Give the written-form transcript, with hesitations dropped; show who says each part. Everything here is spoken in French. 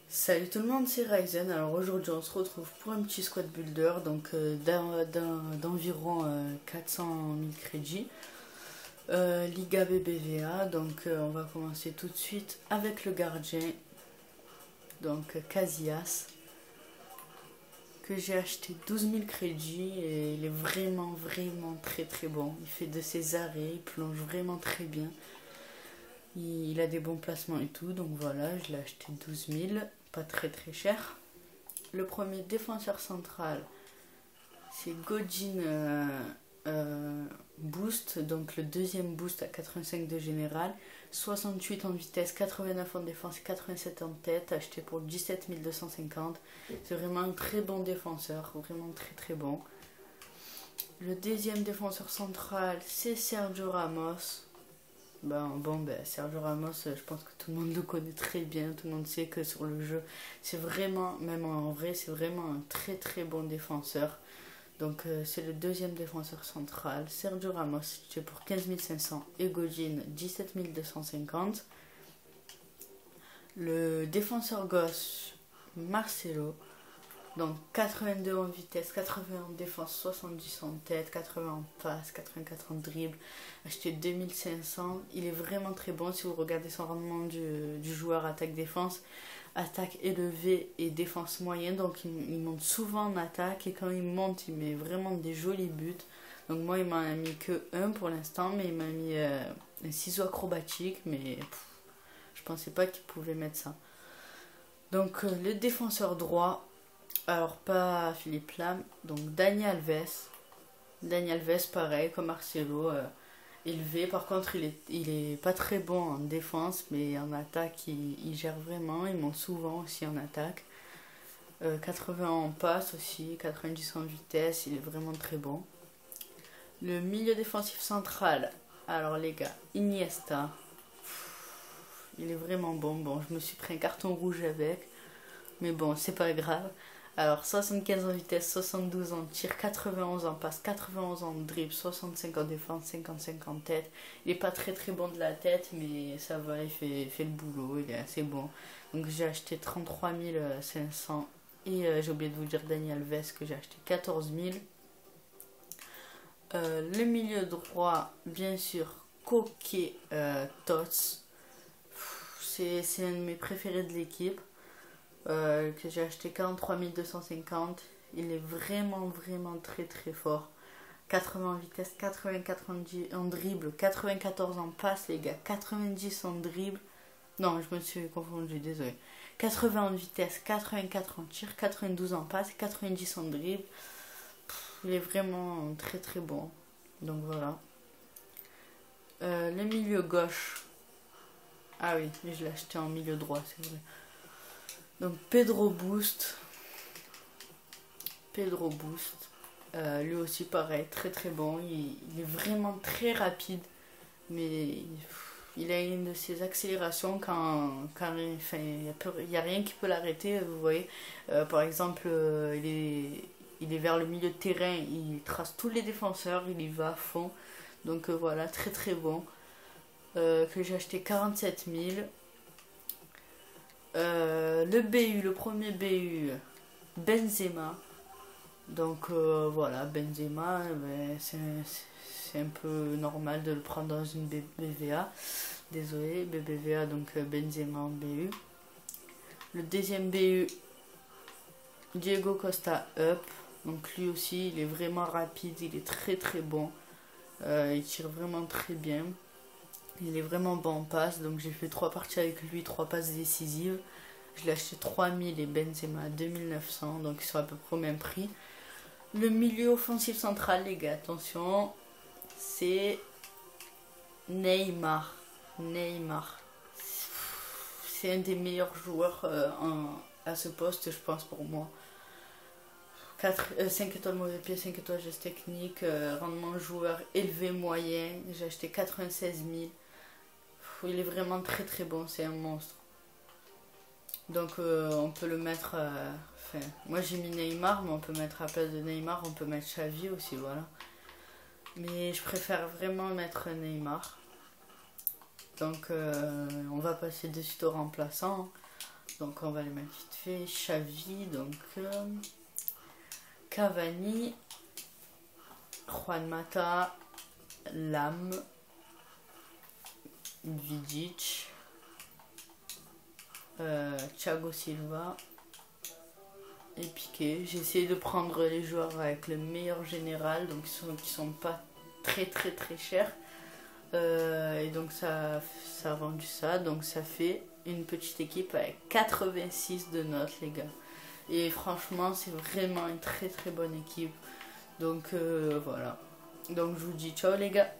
Speaker 1: Salut tout le monde, c'est Ryzen. Alors aujourd'hui on se retrouve pour un petit squad builder donc d'environ 400 000 crédits. Liga BBVA, donc on va commencer tout de suite avec le gardien, donc Casillas, que j'ai acheté 12 000 crédits et il est vraiment très bon. Il fait de ses arrêts, il plonge vraiment très bien. Il a des bons placements et tout, donc voilà, je l'ai acheté 12 000, pas très cher. Le premier défenseur central, c'est Godin Boost, donc le deuxième boost à 85 de général, 68 en vitesse, 89 en défense et 87 en tête, acheté pour 17 250. C'est vraiment un très bon défenseur, vraiment très bon. Le deuxième défenseur central, c'est Sergio Ramos. Sergio Ramos, je pense que tout le monde le connaît très bien, tout le monde sait que sur le jeu, c'est vraiment, même en vrai, c'est vraiment un très bon défenseur. Donc c'est le deuxième défenseur central, Sergio Ramos, c'est pour 15 500 et Godin 17 250. Le défenseur gauche, Marcelo, donc 82 en vitesse, 80 en défense, 70 en tête, 80 en passe, 84 en dribble, acheté 2500. Il est vraiment très bon si vous regardez son rendement du joueur attaque-défense. Attaque élevée et défense moyenne, donc il monte souvent en attaque et quand il monte, il met vraiment des jolis buts. Donc moi, il m'a mis que un pour l'instant, mais il m'a mis un ciseau acrobatique, mais je pensais pas qu'il pouvait mettre ça. Donc le défenseur droit, alors pas Philippe Lam, donc Dani Alves. Dani Alves, pareil, comme Marcelo, élevé. Par contre, il est pas très bon en défense, mais en attaque, il gère vraiment. Il monte souvent aussi en attaque. 80 en passe aussi, 90 en vitesse, il est vraiment très bon. Le milieu défensif central, alors les gars, Iniesta. Il est vraiment bon. Bon, je me suis pris un carton rouge avec, mais bon, c'est pas grave. Alors 75 en vitesse, 72 en tir, 91 en passe, 91 en dribble, 65 en défense, 55 en tête. Il est pas très bon de la tête, mais ça va, il fait le boulot, il est assez bon. Donc j'ai acheté 33 500 et j'ai oublié de vous dire Dani Alves que j'ai acheté 14 000. Le milieu droit, bien sûr, Koke Tots. C'est un de mes préférés de l'équipe. Que j'ai acheté 43 250. Il est vraiment très fort. 80 en vitesse, 84 en dribble, 94 en passe, les gars, 90 en dribble. Non, je me suis confondu, désolé. 80 en vitesse, 84 en tir, 92 en passe, 90 en dribble. Il est vraiment très bon. Donc voilà. Le milieu gauche. Ah oui, je l'ai acheté en milieu droit, c'est vrai. Donc Pedro Boost. Lui aussi pareil, très bon. Il est vraiment très rapide. Mais il a une de ses accélérations quand il n'y a rien qui peut l'arrêter, vous voyez. Par exemple, il est vers le milieu de terrain, il trace tous les défenseurs, il y va à fond. Donc voilà, très bon. Que j'ai acheté 47 000. Le premier BU, Benzema. Donc voilà, Benzema, c'est un peu normal de le prendre dans une BBVA. Désolé, BBVA, donc Benzema en BU. Le deuxième BU, Diego Costa Up. Donc lui aussi, il est vraiment rapide, il est très bon. Il tire vraiment très bien. Il est vraiment bon en passe, donc j'ai fait 3 parties avec lui, 3 passes décisives. Je l'ai acheté 3000 et Benzema 2900, donc ils sont à peu près au même prix. Le milieu offensif central, les gars, attention, c'est Neymar. C'est un des meilleurs joueurs à ce poste, je pense, pour moi. 5 étoiles mauvais pied, 5 étoiles geste technique, rendement joueur élevé moyen. J'ai acheté 96 000. Il est vraiment très bon, c'est un monstre. Donc on peut le mettre. Moi j'ai mis Neymar, mais on peut mettre à la place de Neymar, on peut mettre Xavi aussi, voilà. Mais je préfère vraiment mettre Neymar. Donc on va passer de suite au remplaçant. Donc on va les mettre vite fait. Xavi, donc Cavani, Juan Mata, Lam, Vidic, Thiago Silva et Piqué. J'ai essayé de prendre les joueurs avec le meilleur général, donc qui sont pas très chers. Et donc ça a vendu ça, donc ça fait une petite équipe avec 86 de notes, les gars. Et franchement, c'est vraiment une très bonne équipe. Donc voilà. Donc je vous dis ciao les gars.